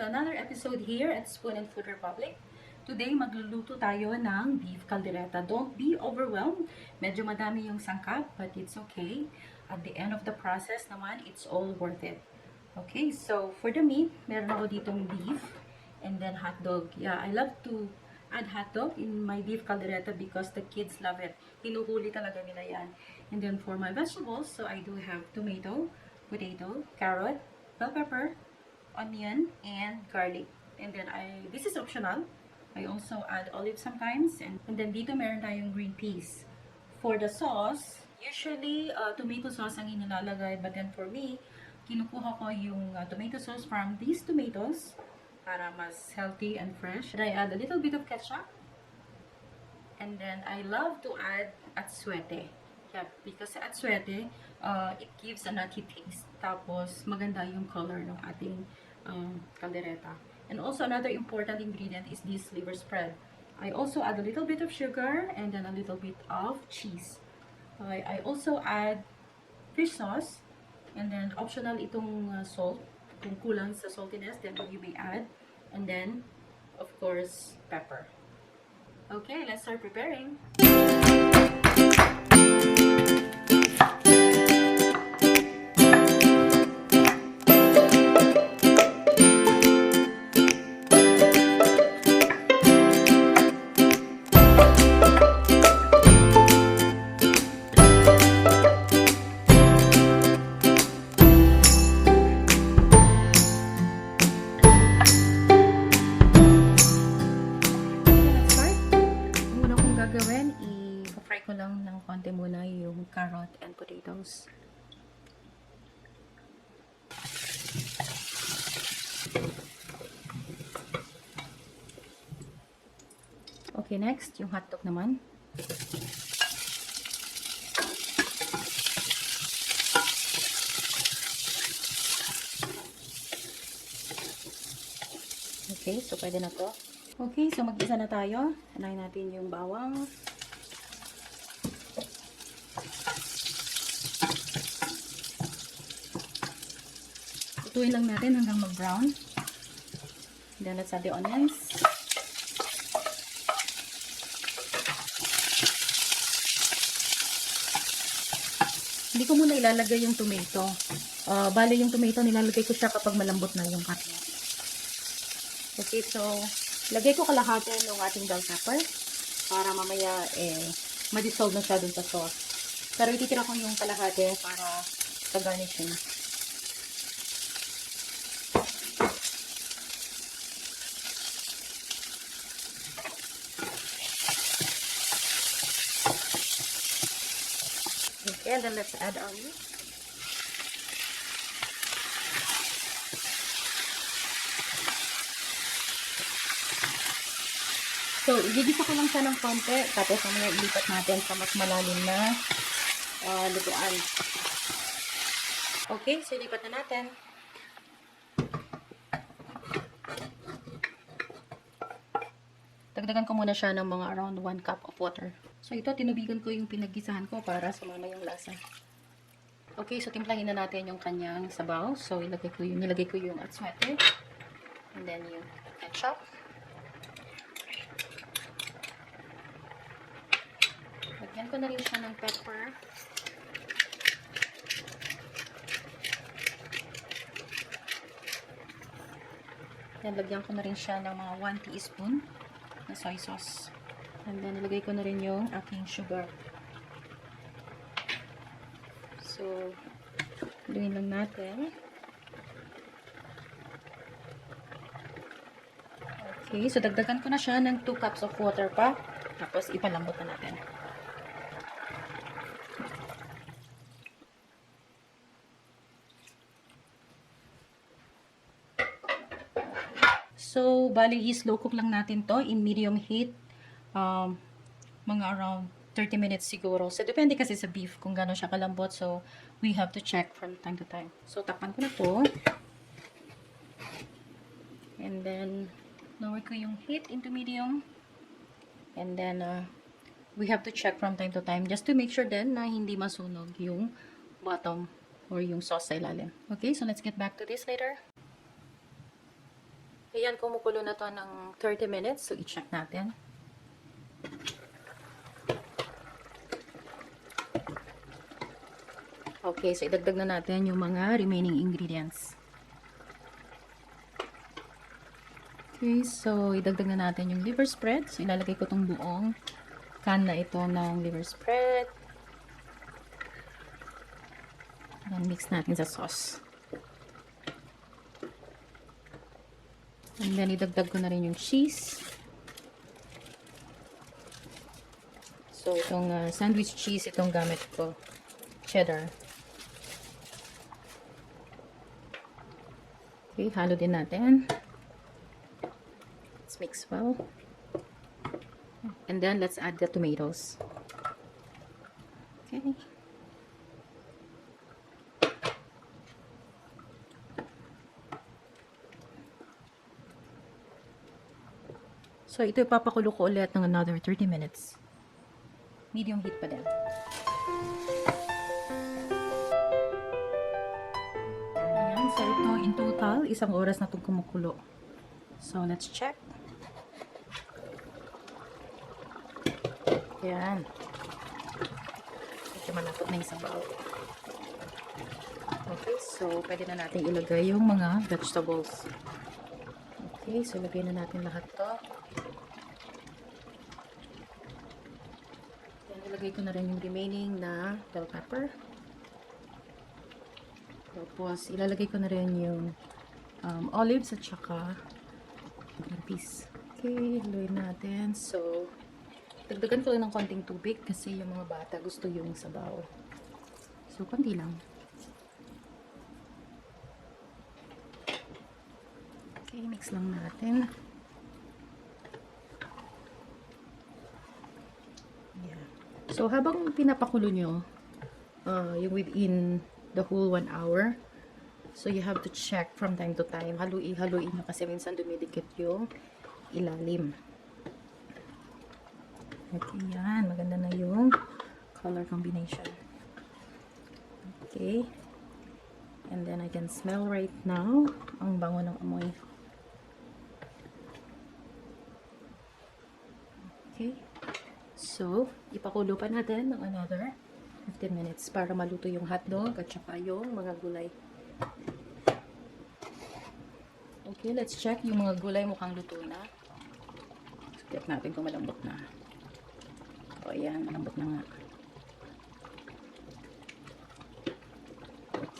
to another episode here at Spoon and Food Republic. Today, magluluto tayo ng beef caldereta. Don't be overwhelmed. Medyo madami yung sangkap, but it's okay. At the end of the process naman, it's all worth it. Okay, so for the meat, meron ako ditong beef and then hotdog. Yeah, I love to add hotdog in my beef caldereta because the kids love it. Hinuhuli talaga nila yan. And then for my vegetables, so I do have tomato, potato, carrot, bell pepper, onion, and garlic. And then this is optional. I also add olive sometimes. And then dito meron tayong green peas. For the sauce, usually tomato sauce ang inilalagay. But then for me, kinukuha ko yung tomato sauce from these tomatoes para mas healthy and fresh. And I add a little bit of ketchup. And then I love to add atsuete. Yeah, because atsuete, it gives a nutty taste. Tapos maganda yung color ng ating caldereta. And also another important ingredient is this liver spread. I also add a little bit of sugar and then a little bit of cheese. I also add fish sauce and then optional itong salt. Kung kulang sa saltiness, then you may add. And then, of course, pepper. Okay, let's start preparing. I-fry ko lang ng konti muna yung carrot and potatoes. Okay, next, yung hotdog naman. Okay, so pwede na to. Okay, so mag-isa na tayo. Anayin natin yung bawang. Lutuin lang natin hanggang mag-brown. Then let's add the onions. Hindi ko muna ilalagay yung tomato. Bale yung tomato nilalagay ko siya kapag malambot na yung karne. Okay, so lagay ko kalahati ng ating bell pepper para mamaya ma-dissolve na siya dun sa sauce. Pero ititira ko yung kalahati para sa garnishing. Okay, and then let's add our meat. So, igigisa ko lang siya ng konti, tapos mamaya ilipat natin sa mas malalim na lutuan. Okay, so ilipat na natin. Dagdagan ko muna siya ng mga around 1 cup of water. So, ito, tinubigan ko yung pinaggisahan ko para sumama yung lasa. Okay, so timplahin na natin yung kanyang sabaw. So, nilagay ko yung atsuete. And then yung ketchup. Lagyan ko na rin siya ng pepper. Then, lagyan ko na rin siya ng mga 1 teaspoon na soy sauce. And then, nilagay ko na rin yung aking sugar. So, lutuin lang natin. Okay, so dagdagan ko na siya ng 2 cups of water pa. Tapos, ipalambot na natin. So, bali, slow cook lang natin to in medium heat. Mga around 30 minutes siguro. So, depende kasi sa beef kung gano'n siya kalambot. So, we have to check from time to time. So, takpan ko na to. And then, lower ko yung heat into medium. And then, we have to check from time to time just to make sure then na hindi masunog yung bottom or yung sauce sa ilalim. Okay, so let's get back to this later. Ayan, kumukulo na to ng 30 minutes. So, i-check natin. Okay, so idagdag na natin yung mga remaining ingredients. Okay, so idagdag na natin yung liver spread. So, ilalagay ko tong buong can na ito ng liver spread. Then, mix natin sa sauce. And then, idagdag ko na rin yung cheese. So, itong sandwich cheese, itong gamit ko. Cheddar. Okay, halo din natin. Let's mix well. And then, let's add the tomatoes. Okay. So, ito ipapakulo ko ulit ng another 30 minutes. Medium heat pa din. Ayan, so ito in total, 1 oras na itong kumukulo. So, let's check. Ayan. Medyo malapot na yung sabaw. Okay, so pwede na natin ilagay yung mga vegetables. Okay, so lagay na natin lahat to. Then, ilagay ko na rin yung remaining na bell pepper. Tapos, ilalagay ko na rin yung olives at saka green peas. Okay, haluin natin. So, dagdagan ko lang ng konting tubig kasi yung mga bata gusto yung sabaw. So, konti lang. Okay, mix lang natin. Yeah. So, habang pinapakulo nyo, yung within the whole 1 hour, so you have to check from time to time. Haluin nyo kasi minsan dumidikit yung ilalim. Okay, yan. Maganda na yung color combination. Okay. And then, I can smell right now. Ang bango ng amoy. Okay. So, ipakulo pa natin ng another 15 minutes para maluto yung hotdog at saka yung mga gulay. Okay, let's check. Yung mga gulay mukhang luto na. Check natin kung malambot na. O, yan. Malambot na nga.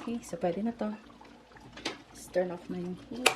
Okay, so pwede na to. Let's turn off na yung heat.